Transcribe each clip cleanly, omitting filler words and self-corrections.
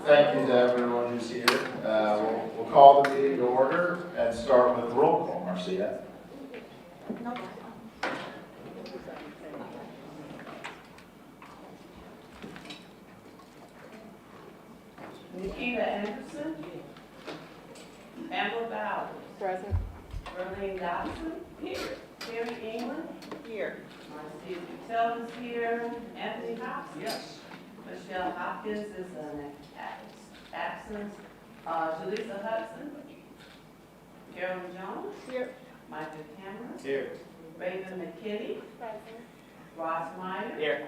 Thank you to everyone who's here. We'll call the meeting to order and start with roll call. Marcia. Nikita Anderson. Pamela Bowers. Present. Verlene Dodson. Here. Terry England. Here. Marcia Patel is here. Anthony Hobson. Yes. Michelle Hopkins is an absence. Jaleesa Hudson. Carolyn Jones. Here. Michael Cameron. Here. Raven McKinney. Present. Ross Meyer. Here.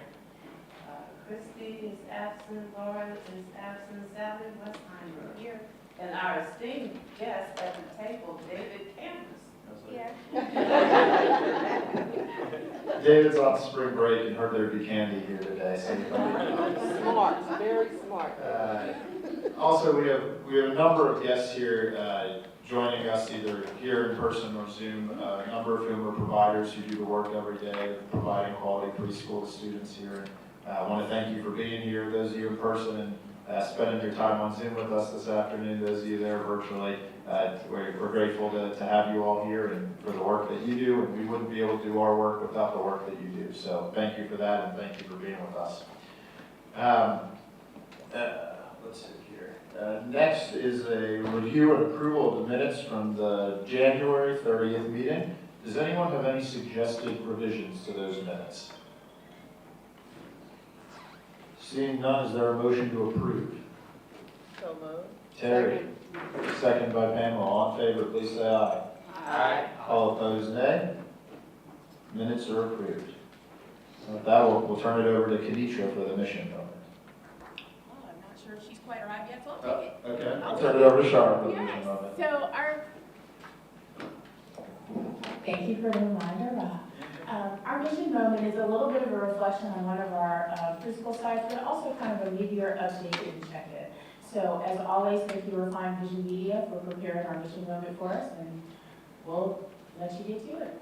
Christy is absent. Laura is absent. Sally Westheimer. Here. And our esteemed guest at the table, David Campbell. Here. David's on spring break and heard there'd be candy here today, so you know. Smart, very smart. Also, we have a number of guests here joining us either here in person or Zoom, a number of whom are providers who do the work every day of providing quality preschool to students here. I want to thank you for being here, those of you in person and spending your time on Zoom with us this afternoon, those of you there virtually. We're grateful to have you all here and for the work that you do, and we wouldn't be able to do our work without the work that you do. So thank you for that, and thank you for being with us. Let's see here. Next is a review and approval of the minutes from the January 30th meeting. Does anyone have any suggested revisions to those minutes? Seeing none, is there a motion to approve? So moved. Terry. Second by Pamela. All in favor, please say aye. Aye. All opposed, nay. Minutes are approved. With that, we'll turn it over to Kenitra for the mission moment. Oh, I'm not sure if she's quite arrived yet, so I'll take it. Okay, I'll turn it over to Shara for the mission Yes, moment. so Thank you for the reminder. Our mission moment is a little bit of a reflection on one of our preschool sites, but also kind of a mid-year update and check-in. So as always, thank you to Refined Vision Media for preparing our mission moment for us, and we'll let you get to it.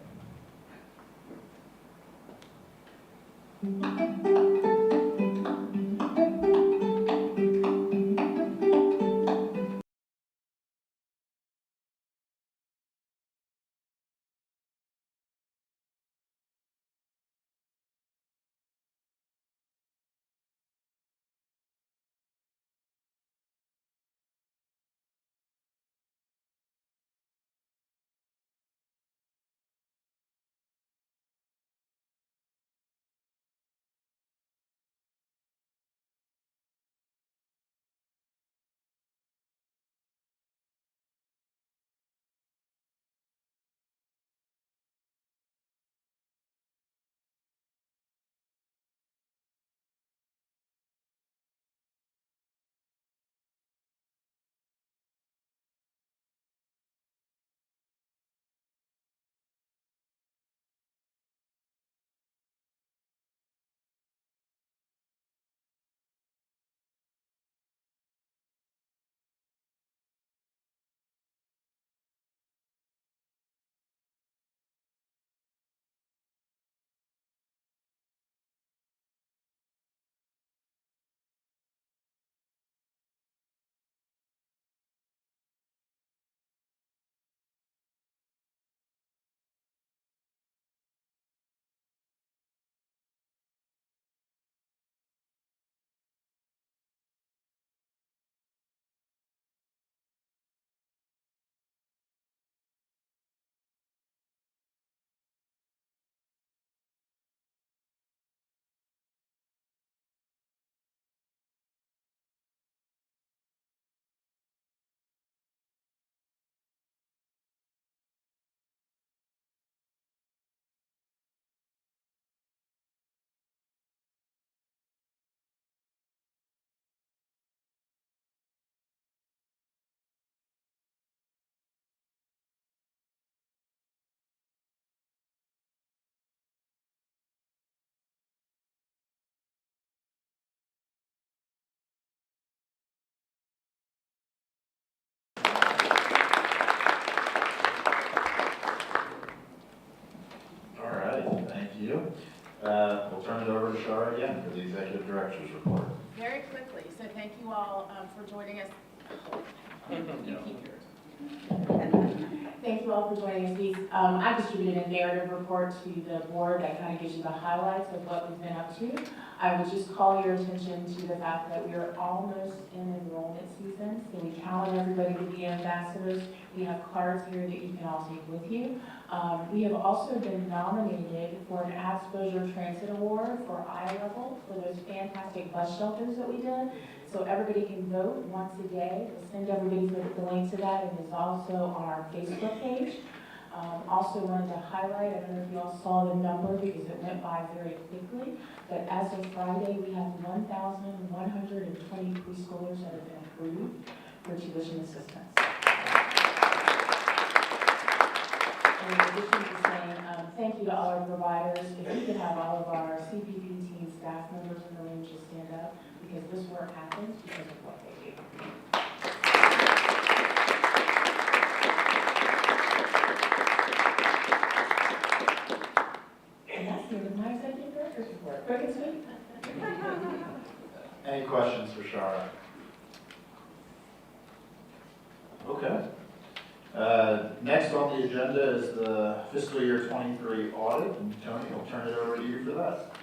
We'll turn it over to Shara again for the Executive Director's Report. very quickly, so thank you all for joining us. You keep yours. Thank you all for joining us. I distributed a narrative report to the board that kind of gives you the highlights of what we've been up to. I would just call your attention to the fact that we are almost in enrollment season, so we count on everybody to be ambassadors. We have cards here that you can all take with you. We have also been nominated for an Exposure Transit Award for I-Level for those fantastic bus shelters that we did. So everybody can vote once a day. We'll send everybody the link to that, and it's also on our Facebook page. Also wanted to highlight, I don't know if you all saw the number because it went by very quickly, but as of Friday, we have 1,120 preschoolers that have been approved for tuition assistance. And in addition to saying thank you to all our providers, if we could have all of our CPP team staff members in the room just stand up, because this work happens because of what they do. And that's the end of my executive director's report. Quick and sweet. Any questions for Shara? Okay. Next on the agenda is the fiscal year 23 audit, and Tony, I'll turn it over to you for that.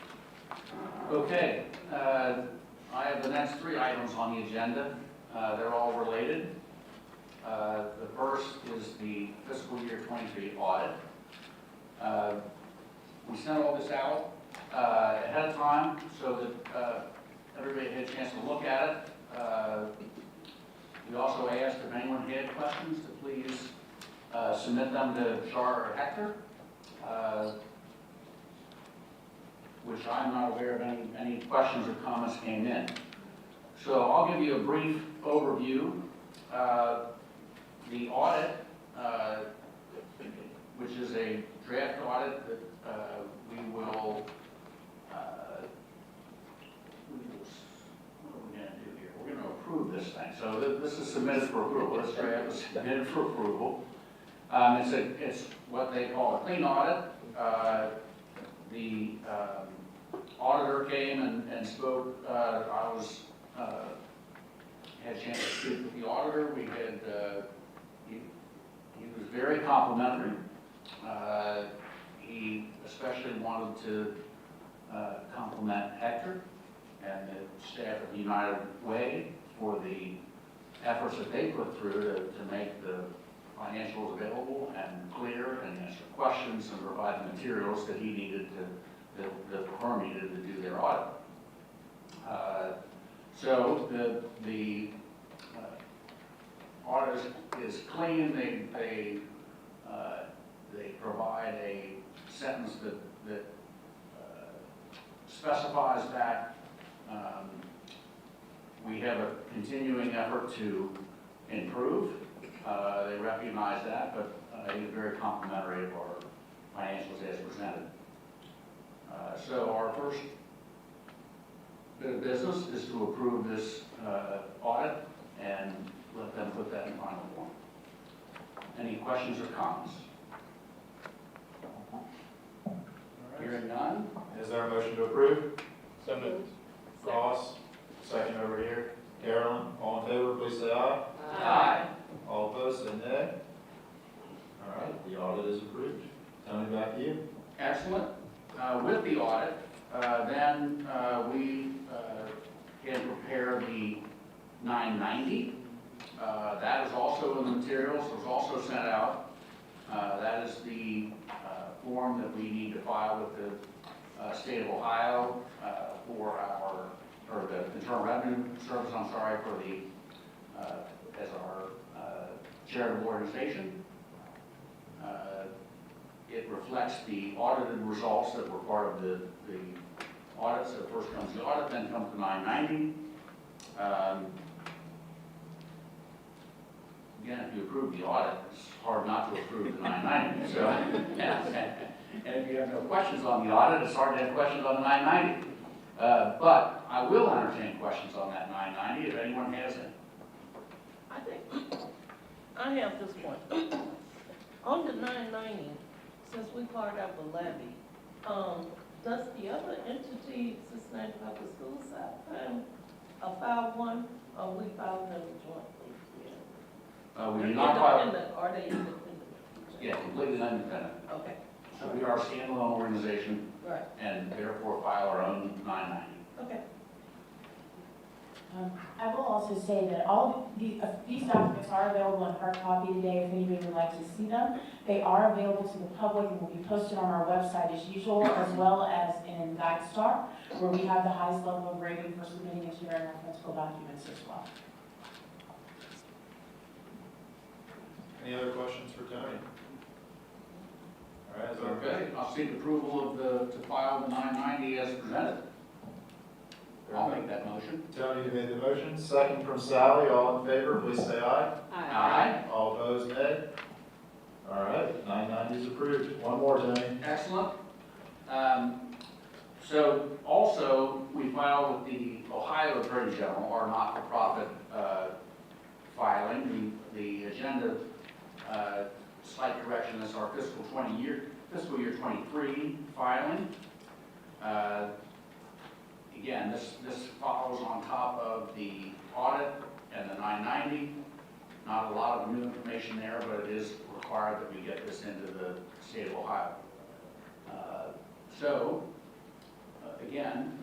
Okay, I have the next 3 items on the agenda. They're all related. The first is the fiscal year 23 audit. We sent all this out ahead of time so that everybody had a chance to look at it. We also asked if anyone had questions to please submit them to Char or Hector, which I'm not aware of any questions or comments came in. So I'll give you a brief overview. The audit, which is a draft audit that we will, what are we going to do here? We're going to approve this thing. So this is submitted for approval. This draft is submitted for approval. It's what they call a clean audit. The auditor came and spoke. I had a chance to speak with the auditor. We had he was very complimentary. He especially wanted to compliment Hector and the staff of the United Way for the efforts that they put through to make the financials available and clear and answer questions and provide the materials that he needed the firm needed to do their audit. So the audit is clean. They provide a sentence that specifies that we have a continuing effort to improve. They recognize that, but he was very complimentary of our financials as presented. So our first bit of business is to approve this audit and let them put that in final form. Any questions or comments? Hearing none. Is there a motion to approve? So moved. Ross, second over here. Carolyn, all in favor, please say aye. Aye. All opposed, say nay. All right, the audit is approved. Tony, back to you. Excellent. With the audit, then we can prepare the 990. That is also in the materials. It was also sent out. That is the form that we need to file with the state of Ohio for the Internal Revenue Service, for the, as our charitable organization. It reflects the audited results that were part of the audit. So first comes the audit, then comes the 990. Again, if you approve the audit, it's hard not to approve the 990. So, and if you have no questions on the audit, it's hard to have questions on the 990. But I will entertain questions on that 990 if anyone has any. I think I have this one. On the 990, since we part out the levy, does the other entity, Cincinnati Public Schools, have filed one, or we filed them jointly? We do not file, Independent, are they independent? yeah, completely independent. Okay, So we are a standalone organization right, and therefore file our own 990. okay. I will also say that all these documents are available in hard copy today if anybody would like to see them. They are available to the public and will be posted on our website as usual, as well as in GuideStar, where we have the highest level of rating for submitting into our principal documents as well. Any other questions for Tony? All right, is that Okay, I'll seek approval of to file the 990 as presented. I'll make that motion. Tony, you made the motion. Second from Sally. All in favor, please say aye. Aye. All opposed, nay. All right, 990 is approved. One more, Tony. Excellent. So also, we filed with the Ohio Attorney General, our not-for-profit filing. The agenda, slight correction, is our fiscal year 23 filing. Again, this follows on top of the audit and the 990. Not a lot of new information there, but it is required that we get this into the state of Ohio. Again,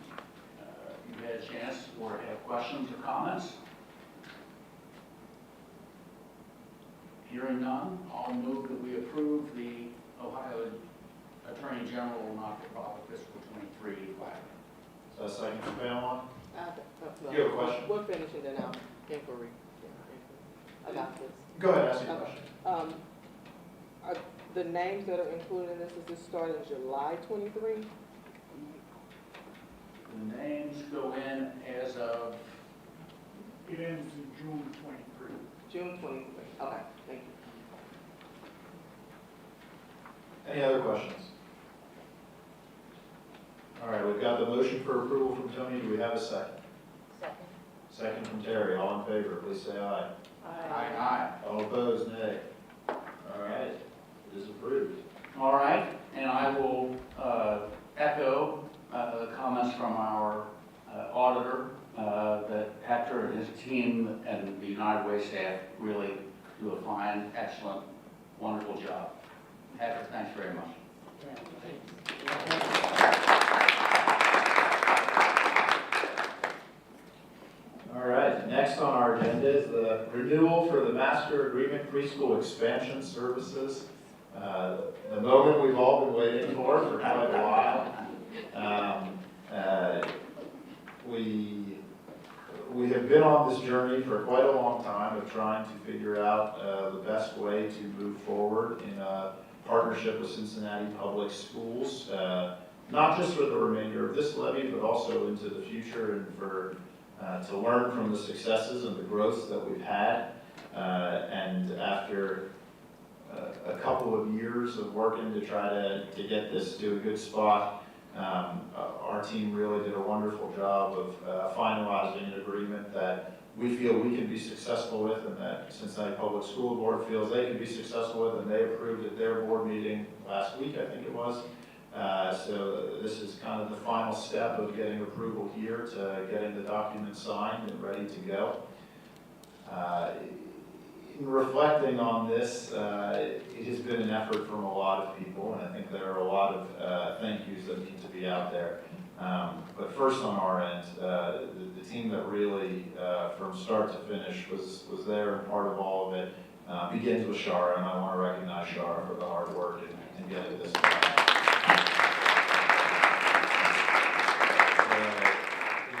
if you had a chance or have questions or comments. Hearing none, I'll move that we approve the Ohio Attorney General not-for-profit fiscal 23 filing. So second from Pamela. No. You have a question? We're finishing the now inquiry about this. Go ahead, ask your question. Are the names that are included in this, is this starting July 23? The names go in as of, It ends in June 23. June 23, okay, thank you. Any other questions? All right, we've got the motion for approval from Tony. Do we have a second? Second. Second from Terry. All in favor, please say aye. aye. All opposed, nay. All right, it is approved. All right, and I will echo the comments from our auditor that Hector and his team and the United Way staff really do a fine, excellent, wonderful job. Hector, thanks very much. All right, next on our agenda is the renewal for the Master Agreement Preschool Expansion Services. The moment we've all been waiting for quite a while. We have been on this journey for quite a long time of trying to figure out the best way to move forward in a partnership with Cincinnati Public Schools, not just for the remainder of this levy, but also into the future and for to learn from the successes and the growth that we've had. And after a couple of years of working to try to get this to a good spot, our team really did a wonderful job of finalizing an agreement that we feel we can be successful with, and that Cincinnati Public School Board feels they can be successful with, and they approved at their board meeting last week, I think it was. So this is kind of the final step of getting approval here to getting the document signed and ready to go. In reflecting on this, it has been an effort from a lot of people, and I think there are a lot of thank yous that need to be out there. But first on our end, the team that really, from start to finish, was there and part of all of it, begins with Shara, and I want to recognize Shara for the hard work in getting this done.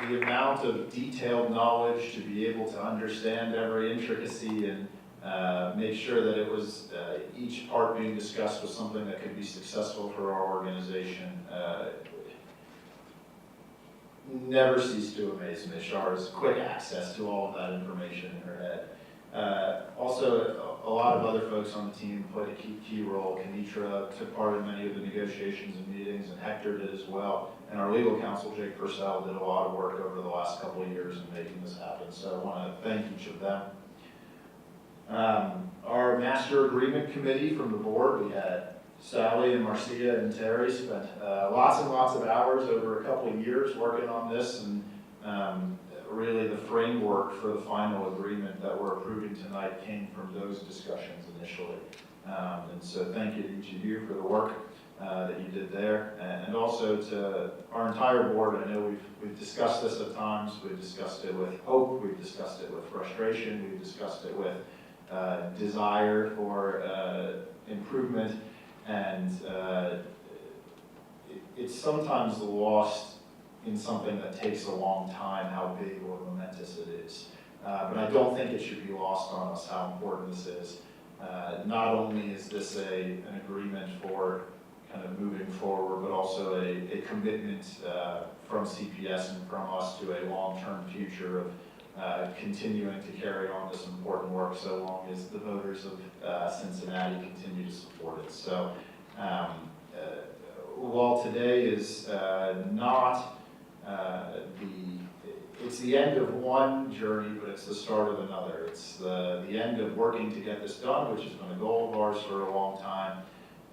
The amount of detailed knowledge to be able to understand every intricacy and make sure that it was each part being discussed was something that could be successful for our organization never ceased to amaze me. Shara's quick access to all of that information in her head. Also, a lot of other folks on the team played a key role. Kenitra took part in many of the negotiations and meetings, and Hector did as well. And our legal counsel, Jake Purcell, did a lot of work over the last couple of years in making this happen. So I want to thank each of them. Our master agreement committee from the board, we had Sally and Marcia and Terry spent lots and lots of hours over a couple of years working on this, and really the framework for the final agreement that we're approving tonight came from those discussions initially. And so thank you to each of you for the work that you did there, and also to our entire board. I know we've discussed this at times. We've discussed it with hope. We've discussed it with frustration. We've discussed it with desire for improvement, and it's sometimes lost in something that takes a long time how big or momentous it is. But I don't think it should be lost on us how important this is. Not only is this an agreement for kind of moving forward, but also a commitment from CPS and from us to a long-term future of continuing to carry on this important work so long as the voters of Cincinnati continue to support it. So while today is not it's the end of one journey, but it's the start of another. It's the end of working to get this done, which has been a goal of ours for a long time.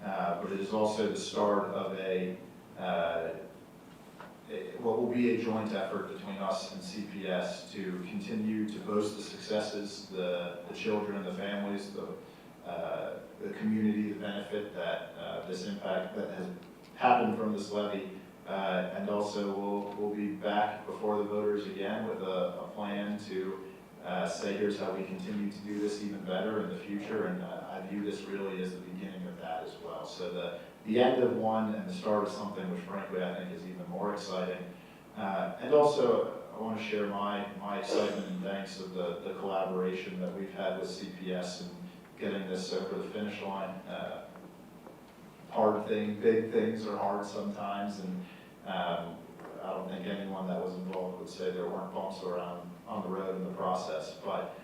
But it is also the start of what will be a joint effort between us and CPS to continue to boast the successes, the children and the families, the community, the benefit that this impact that has happened from this levy. And also we'll be back before the voters again with a plan to say here's how we continue to do this even better in the future. And I view this really as the beginning of that as well. So the end of one and the start of something which frankly I think is even more exciting. And also I want to share my excitement and thanks of the collaboration that we've had with CPS and getting this over the finish line. Big things are hard sometimes, and I don't think anyone that was involved would say there weren't bumps around on the road in the process, but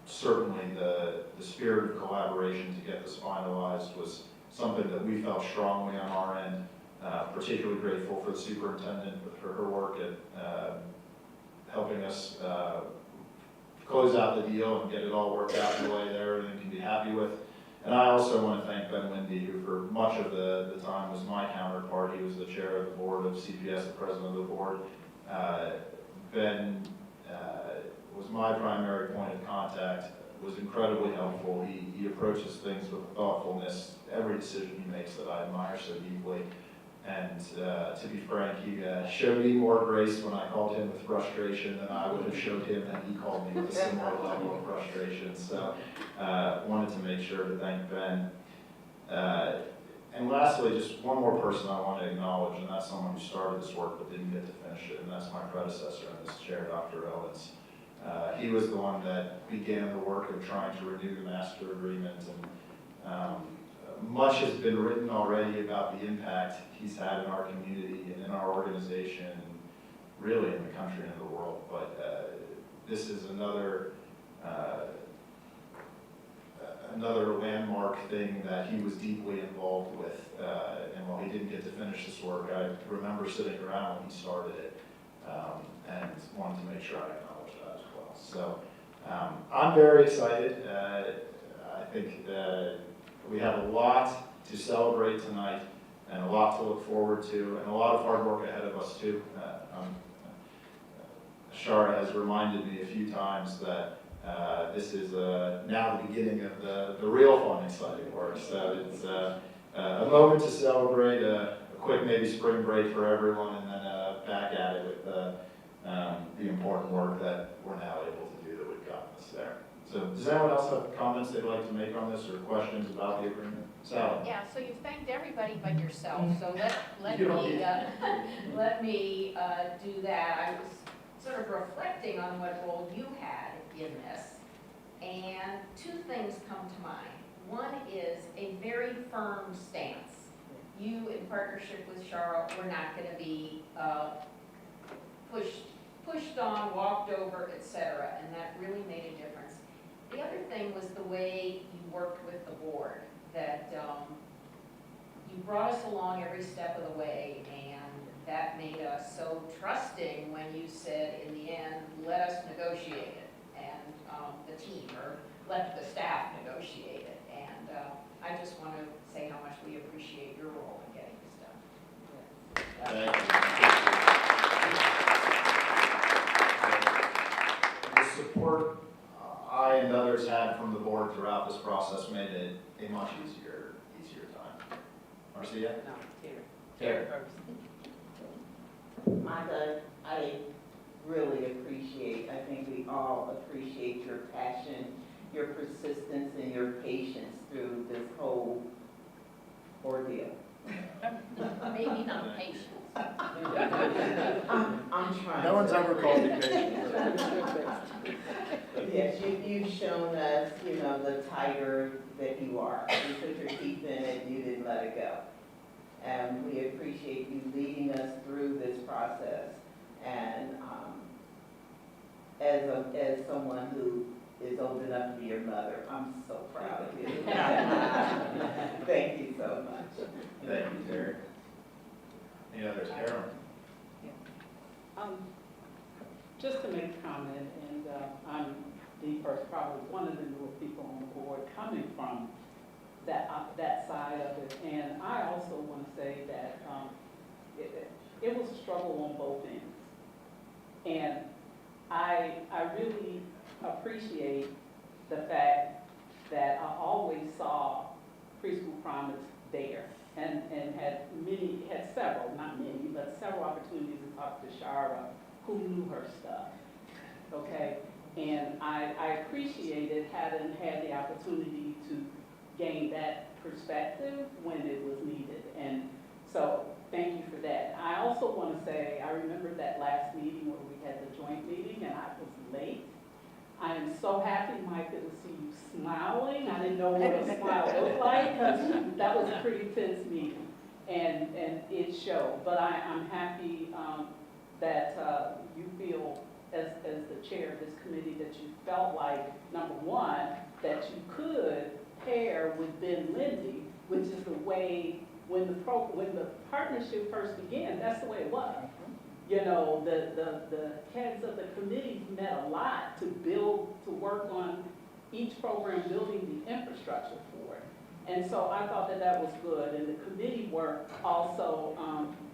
certainly the spirit of collaboration to get this finalized was something that we felt strongly on our end. Particularly grateful for the superintendent for her work at helping us close out the deal and get it all worked out in a way that everyone can be happy with. And I also want to thank Ben Windy, who for much of the time was my counterpart. He was the chair of the board of CPS, the president of the board. Ben was my primary point of contact, was incredibly helpful. He approaches things with thoughtfulness. Every decision he makes that I admire so deeply. And to be frank, he showed me more grace when I called him with frustration than I would have showed him had he called me with a similar level of frustration. So wanted to make sure to thank Ben. And lastly, just one more person I want to acknowledge, and that's someone who started this work but didn't get to finish it, and that's my predecessor in this chair, Dr. Owens. He was the one that began the work of trying to renew the master agreement, and much has been written already about the impact he's had in our community and in our organization, and really in the country and in the world. But this is another landmark thing that he was deeply involved with. And while he didn't get to finish this work, I remember sitting around when he started it, and wanted to make sure I acknowledge that as well. So I'm very excited. I think we have a lot to celebrate tonight and a lot to look forward to and a lot of hard work ahead of us too. Shara has reminded me a few times that this is now the beginning of the real fun, exciting work. So it's a moment to celebrate, a quick maybe spring break for everyone, and then back at it with the important work that we're now able to do that we've gotten us there. So does anyone else have comments they'd like to make on this or questions about the agreement? Sally? Yeah, so you've thanked everybody but yourself, so let You don't me, need- let me do that. I was sort of reflecting on what role you had in this, and two things come to mind. One is a very firm stance. You, in partnership with Charlotte, were not going to be pushed on, walked over, etc., and that really made a difference. The other thing was the way you worked with the board, that you brought us along every step of the way, and that made us so trusting when you said, in the end, let us negotiate it, and the team, or let the staff negotiate it. And I just want to say how much we appreciate your role in getting this done. Thank you. support I and others had from the board throughout this process made it a much easier time. Marcia? No, Terry. Terry? First. Micah, I really appreciate, I think we all appreciate your passion, your persistence, and your patience through this whole ordeal. Maybe not patience. I'm trying. No one's to. ever called me patient. Yes, you've shown us, the tiger that you are. You put your teeth in it, and you didn't let it go. And we appreciate you leading us through this process. And as someone who is old enough to be your mother, I'm so proud of you. Thank you so much. Thank you, Terry. Any others? Carolyn? Just to make a comment, and I'm the first, probably one of the newer people on the board coming from that side of it. And I also want to say that it was a struggle on both ends. And I really appreciate the fact that I always saw Preschool Promise there and had several, not many, but several opportunities to talk to Shara, who knew her stuff, okay? And I appreciated having had the opportunity to gain that perspective when it was needed. And so thank you for that. I also want to say, I remember that last meeting where we had the joint meeting and I was late. I am so happy, Micah, to see you smiling. I didn't know what a smile looked like because that was a pretty tense meeting and it showed. But I'm happy that you feel, as the chair of this committee, that you felt like, number one, that you could pair with Ben Lindy, which is the way, when the partnership first began, that's the way it was. You know, the heads of the committees met a lot to work on each program, building the infrastructure for it. And so I thought that was good. And the committee work also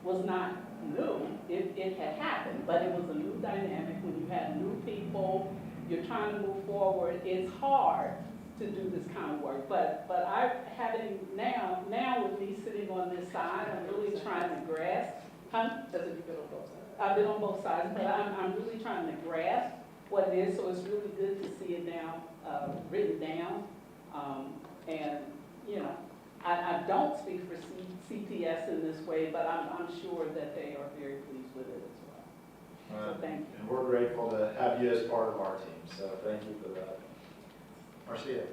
was not new. It had happened, but it was a new dynamic. When you have new people, you're trying to move forward, it's hard to do this kind of work. But I having now with me sitting on this side, I'm really trying to grasp. I've been on both sides, but I'm really trying to grasp what it is. So it's really good to see it now written down. And I don't speak for CPS in this way, but I'm sure that they are very pleased with it as well. So thank you. And we're grateful to have you as part of our team, so thank you for that. Marcia?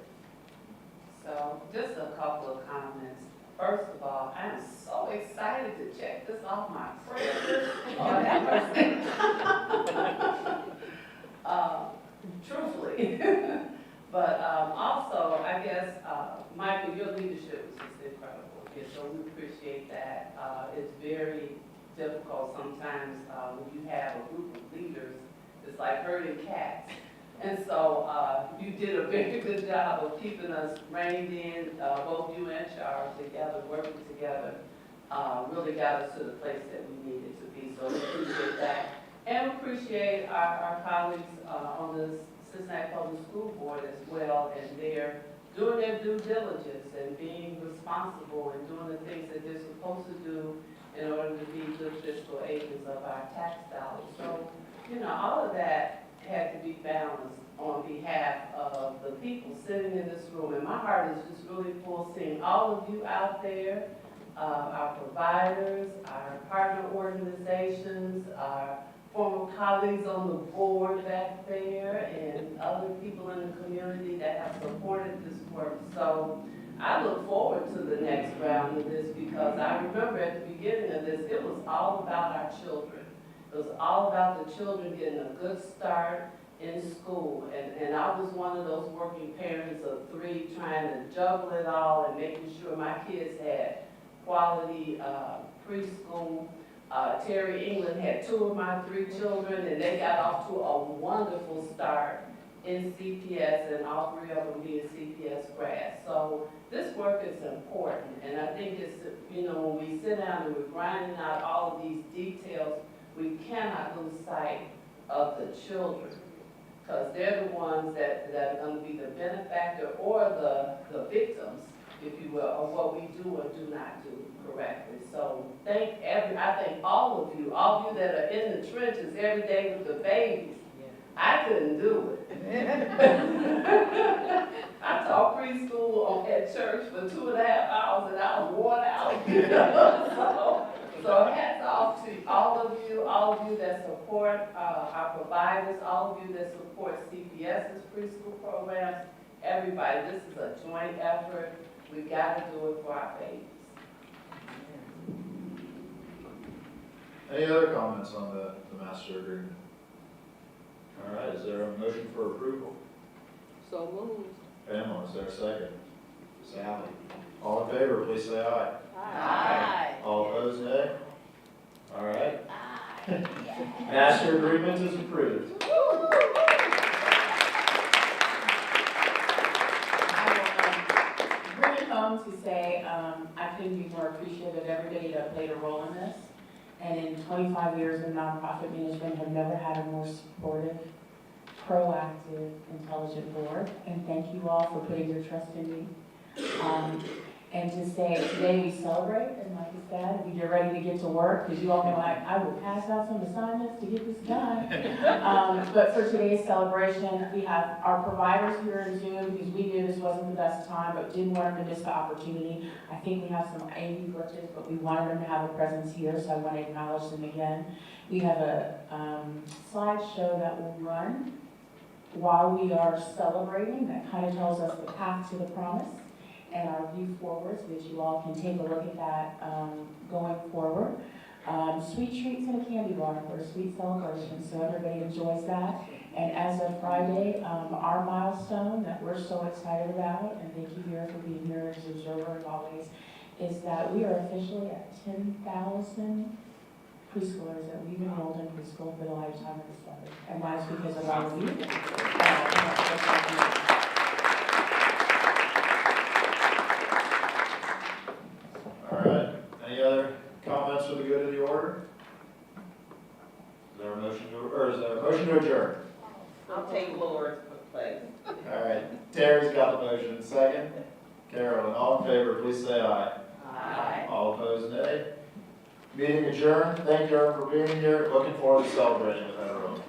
So just a couple of comments. First of all, I'm so excited to check this off my prayer list. Truthfully. But also, I guess, Michael, your leadership was just incredible. And so we appreciate that. It's very difficult sometimes when you have a group of leaders. It's like herding cats. And so you did a very good job of keeping us reined in, both you and Shara together, working together, really got us to the place that we needed to be. So we appreciate that. And appreciate our colleagues on the Cincinnati Public School Board as well, and they're doing their due diligence and being responsible and doing the things that they're supposed to do in order to be good fiscal agents of our tax dollars. So, all of that had to be balanced on behalf of the people sitting in this room. And my heart is just really full seeing all of you out there, our providers, our partner organizations, our former colleagues on the board back there, and other people in the community that have supported this work. So I look forward to the next round of this because I remember at the beginning of this, it was all about our children. It was all about the children getting a good start in school. And I was one of those working parents of 3 trying to juggle it all and making sure my kids had quality preschool. Terry England had 2 of my 3 children, and they got off to a wonderful start in CPS, and all 3 of them being CPS grads. So this work is important, and I think it's, when we sit down and we're grinding out all of these details, we cannot lose sight of the children. because they're the ones that are gonna be the benefactor or the victims, if you will, of what we do or do not do correctly. So I thank all of you that are in the trenches every day with the babies. I couldn't do it. I taught preschool at church for 2.5 hours and I was worn out. So hats off to all of you that support our providers, all of you that support CPS's preschool programs, everybody. This is a joint effort. We gotta do it for our babies. Any other comments on the master agreement? All right, is there a motion for approval? So moved. Pamela, is there a second? Sally. All in favor, please say aye. Aye. All opposed, nay? All right. Master agreement is approved. Bring it home to say, I couldn't be more appreciative of everybody that played a role in this. And in 25 years of nonprofit management, have never had a more supportive, proactive, intelligent board. And thank you all for putting your trust in me. And to say, today we celebrate, and like you said, we get ready to get to work, because you all know I will pass out some assignments to get this done. But for today's celebration, we have our providers here in Zoom, because we knew this wasn't the best time, but didn't want them to miss the opportunity. I think we have some AV glitches, but we wanted them to have a presence here, so I want to acknowledge them again. We have a slideshow that will run while we are celebrating, that kind of tells us the path to the promise and our view forward, so that you all can take a look at that going forward. Sweet treats and a candy bar for a sweet celebration, so everybody enjoys that. And as of Friday, our milestone that we're so excited about, and thank you here for being here as an observer as always, is that we are officially at 10,000 preschoolers that we've enrolled in preschool for the lifetime of the study. And that's because of all of you. All right. Any other comments for the good of the order? Is there a motion to adjourn? I'll take Laura's place. All right. Terry's got the motion. Second. Carolyn, all in favor, please say aye. Aye. All opposed, nay. Meeting adjourned. Thank you everyone for being here. Looking forward to celebrating with everyone.